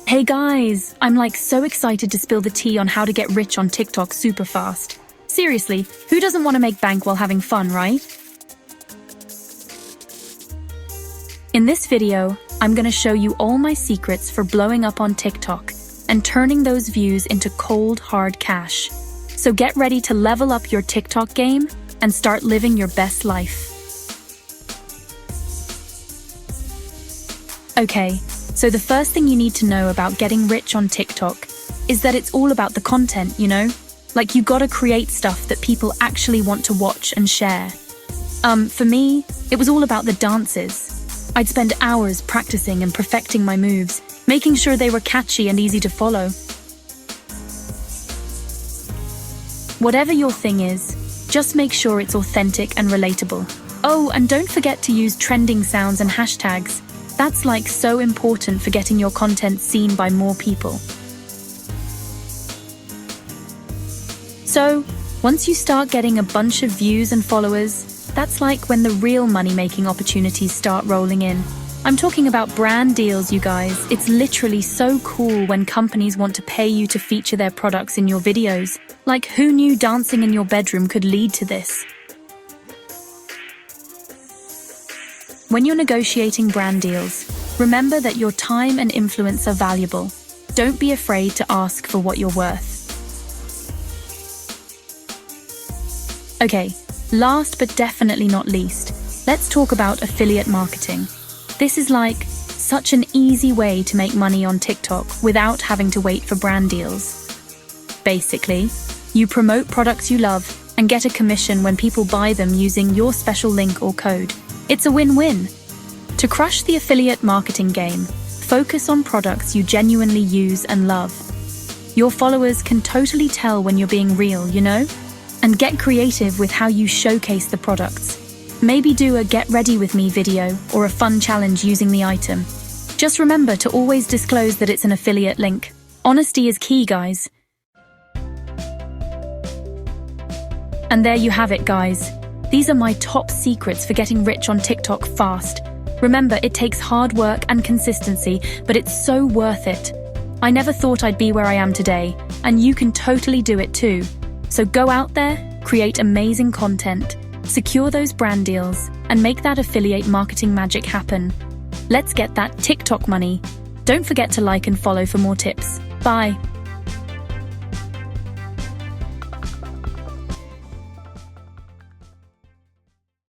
Hey guys, I'm like so excited to spill the tea on how to get rich on TikTok super fast. Seriously, who doesn't want to make bank while having fun, right? In this video, I'm going to show you all my secrets for blowing up on TikTok and turning those views into cold, hard cash. So get ready to level up your TikTok game and start living your best life. Okay, so the first thing you need to know about getting rich on TikTok is that it's all about the content, you know? Like, you gotta create stuff that people actually want to watch and share. For me, it was all about the dances. I'd spend hours practicing and perfecting my moves, making sure they were catchy and easy to follow. Whatever your thing is, just make sure it's authentic and relatable. Oh, and don't forget to use trending sounds and hashtags. That's like so important for getting your content seen by more people. So, once you start getting a bunch of views and followers, that's like when the real money-making opportunities start rolling in. I'm talking about brand deals, you guys. It's literally so cool when companies want to pay you to feature their products in your videos. Like, who knew dancing in your bedroom could lead to this? When you're negotiating brand deals, remember that your time and influence are valuable. Don't be afraid to ask for what you're worth. Okay, last but definitely not least, let's talk about affiliate marketing. This is like such an easy way to make money on TikTok without having to wait for brand deals. Basically, you promote products you love and get a commission when people buy them using your special link or code. It's a win-win. To crush the affiliate marketing game, focus on products you genuinely use and love. Your followers can totally tell when you're being real, you know? And get creative with how you showcase the products. Maybe do a get ready with me video or a fun challenge using the item. Just remember to always disclose that it's an affiliate link. Honesty is key, guys. And there you have it, guys. These are my top secrets for getting rich on TikTok fast. Remember, it takes hard work and consistency, but it's so worth it. I never thought I'd be where I am today, and you can totally do it too. So go out there, create amazing content, secure those brand deals, and make that affiliate marketing magic happen. Let's get that TikTok money. Don't forget to like and follow for more tips. Bye.